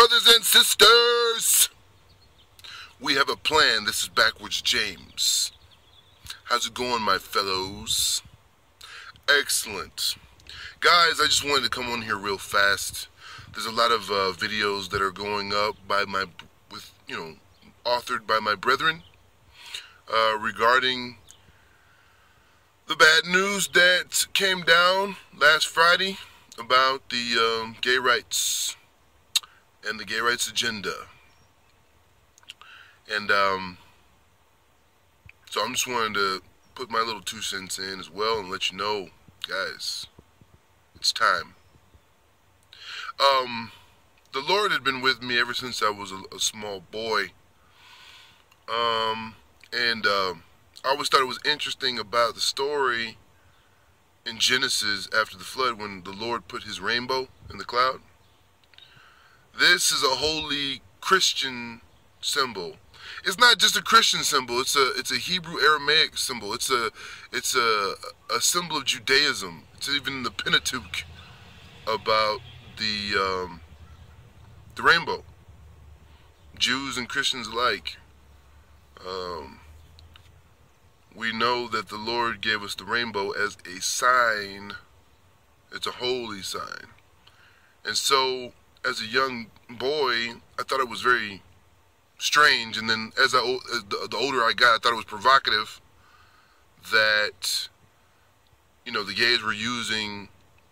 Brothers and sisters, we have a plan. This is Backwards James. How's it going, my fellows? Excellent. Guys, I just wanted to come on here real fast. There's a lot of videos that are going up by authored by my brethren regarding the bad news that came down last Friday about the gay rights and the gay rights agenda. And so I'm just wanting to put my little 2 cents in as well and let you know, guys, it's time. The Lord had been with me ever since I was a small boy. And I always thought it was interesting about the story in Genesis after the flood when the Lord put his rainbow in the cloud. This is a holy Christian symbol. It's not just a Christian symbol. It's a Hebrew Aramaic symbol. It's a symbol of Judaism. It's even in the Pentateuch about the rainbow. Jews and Christians alike. We know that the Lord gave us the rainbow as a sign. It's a holy sign. And so, as a young boy, I thought it was very strange. And then as the older I got, I thought it was provocative that, the gays were using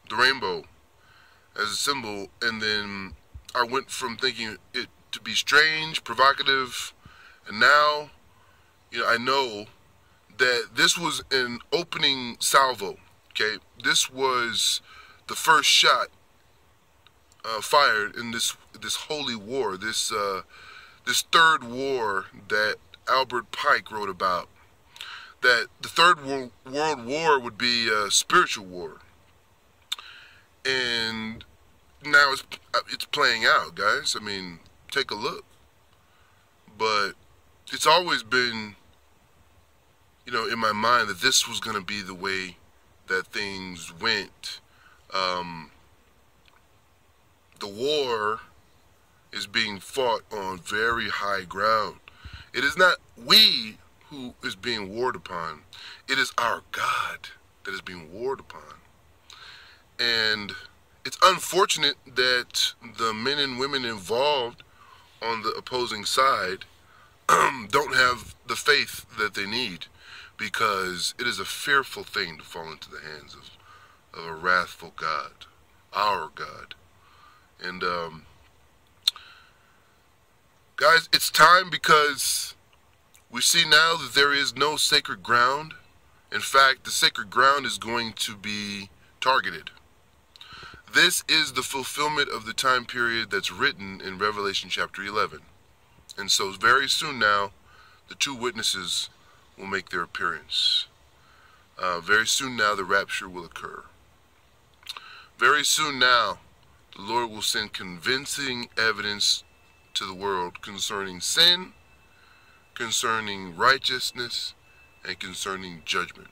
the rainbow as a symbol. And then I went from thinking it to be strange, provocative, and now, I know that this was an opening salvo, okay? This was the first shot fired in this holy war, this third war that Albert Pike wrote about. That the Third World War would be a spiritual war. And now it's playing out, guys. I mean, take a look. But it's always been, in my mind that this was going to be the way that things went. The war is being fought on very high ground. It is not we who is being warred upon. It is our God that is being warred upon. And it's unfortunate that the men and women involved on the opposing side don't have the faith that they need, because it is a fearful thing to fall into the hands of a wrathful God, our God. And guys, it's time, because we see now that there is no sacred ground. In fact, the sacred ground is going to be targeted. This is the fulfillment of the time period that's written in Revelation chapter 11. And so very soon now, the 2 witnesses will make their appearance. Very soon now, the rapture will occur. Very soon now, the Lord will send convincing evidence to the world concerning sin, concerning righteousness, and concerning judgment.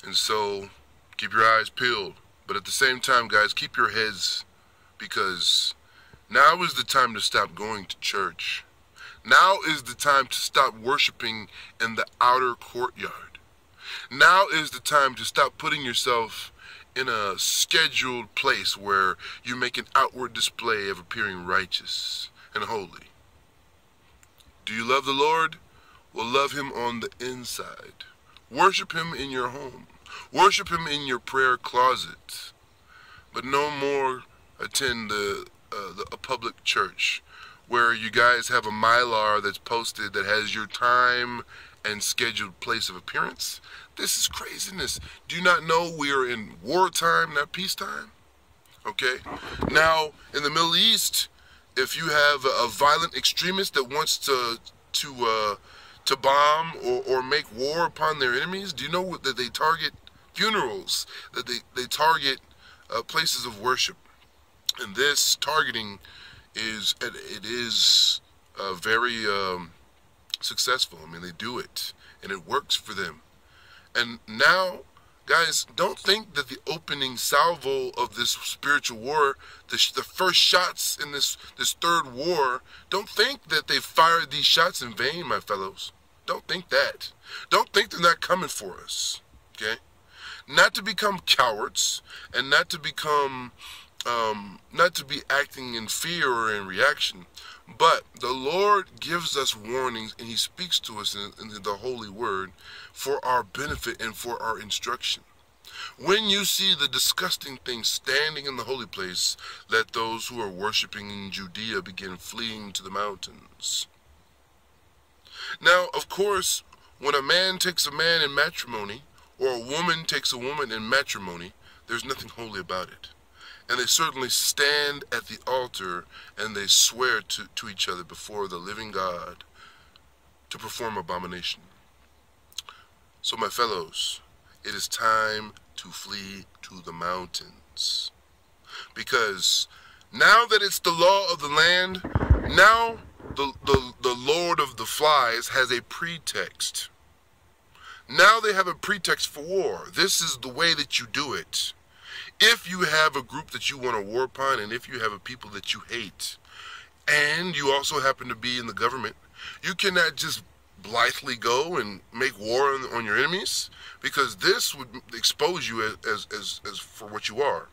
And so, keep your eyes peeled. But at the same time, guys, keep your heads, because now is the time to stop going to church. Now is the time to stop worshiping in the outer courtyard. Now is the time to stop putting yourself in a scheduled place where you make an outward display of appearing righteous and holy. Do you love the Lord? Well, love him on the inside. Worship him in your home. Worship him in your prayer closet. But no more attend a public church where you guys have a mylar that's posted that has your time and scheduled place of appearance. This is craziness. Do you not know we are in wartime, not peacetime? Okay? Now, in the Middle East, if you have a violent extremist that wants to bomb or make war upon their enemies, do you know that they target funerals, that they target places of worship? And this targeting is very successful. I mean, they do it, and it works for them. And now Guys, don't think that the opening salvo of this spiritual war, the first shots in this third war, don't think that they fired these shots in vain, my fellows. Don't think that. Don't think they're not coming for us, okay? Not to become cowards, and not to become, not to be acting in fear or in reaction, but the Lord gives us warnings, and he speaks to us in the Holy Word for our benefit and for our instruction. When you see the disgusting thing standing in the holy place, let those who are worshiping in Judea begin fleeing to the mountains. Now, of course, when a man takes a man in matrimony, or a woman takes a woman in matrimony, there's nothing holy about it. And they certainly stand at the altar and they swear to each other before the living God to perform abomination. So, my fellows, it is time to flee to the mountains. Because now that it's the law of the land, now the Lord of the Flies has a pretext. Now they have a pretext for war. This is the way that you do it. If you have a group that you want to war upon, and if you have a people that you hate, and you also happen to be in the government, you cannot just blithely go and make war on your enemies, because this would expose you as for what you are.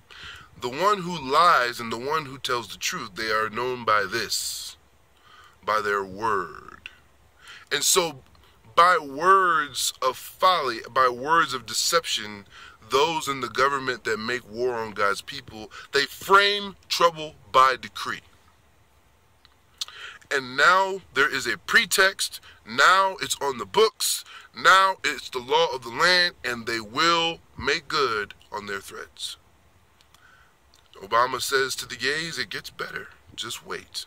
The one who lies and the one who tells the truth, they are known by this, by their word. And so, by words of folly, by words of deception, those in the government that make war on God's people, they frame trouble by decree. And now there is a pretext. Now it's on the books. Now it's the law of the land, and they will make good on their threats. Obama says to the gays, it gets better. Just wait.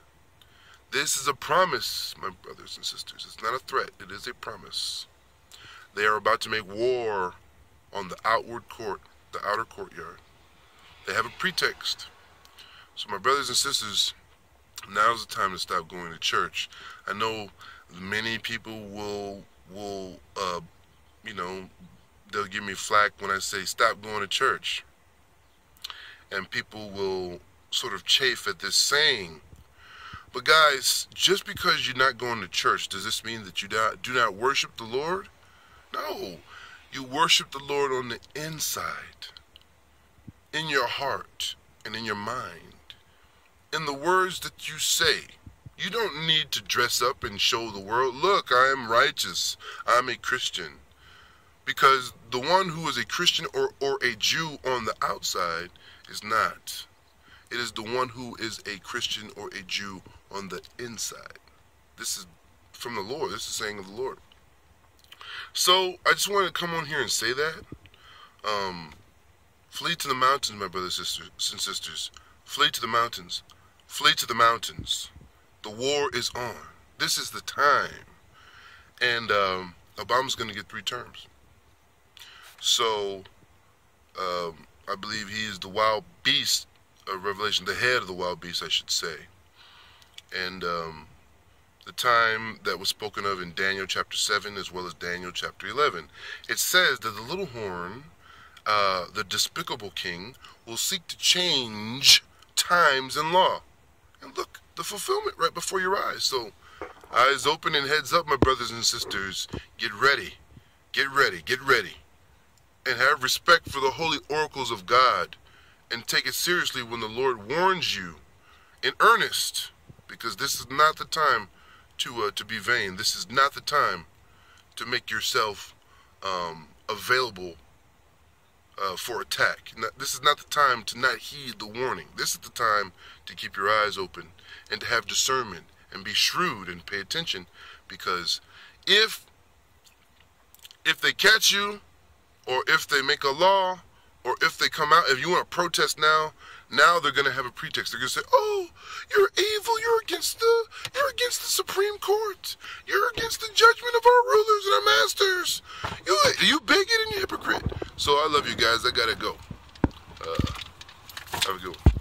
This is a promise, my brothers and sisters. It's not a threat. It is a promise. They are about to make war on the outward court, the outer courtyard. They have a pretext. So, my brothers and sisters, now's the time to stop going to church. I know many people will they'll give me flack when I say stop going to church. And people will sort of chafe at this saying. But guys, just because you're not going to church, does this mean that you do not worship the Lord? No. You worship the Lord on the inside, in your heart and in your mind, in the words that you say. You don't need to dress up and show the world, look, I am righteous, I'm a Christian. Because the one who is a Christian or a Jew on the outside is not. It is the one who is a Christian or a Jew on the inside. This is from the Lord. This is the saying of the Lord. So, I just wanted to come on here and say that. Flee to the mountains, my brothers and sisters. Flee to the mountains. Flee to the mountains. The war is on. This is the time. And Obama's going to get 3 terms. So, I believe he is the wild beast of Revelation, the head of the wild beast, I should say. And the time that was spoken of in Daniel chapter 7 as well as Daniel chapter 11. It says that the little horn, the despicable king, will seek to change times and law. And look, the fulfillment right before your eyes. So, eyes open and heads up, my brothers and sisters. Get ready. Get ready. Get ready. And have respect for the holy oracles of God. And take it seriously when the Lord warns you in earnest. Because this is not the time to be vain. This is not the time to make yourself available for attack. This is not the time to not heed the warning. This is the time to keep your eyes open and to have discernment and be shrewd and pay attention. Because if they catch you, or if they make a law, or if they come out, if you want to protest now they're going to have a pretext. They're going to say, oh, you're evil, you're against the Supreme Court, you're against the judgment of our rulers and our masters, you bigot and you hypocrite. So I love you guys, I got to go. Have a good one.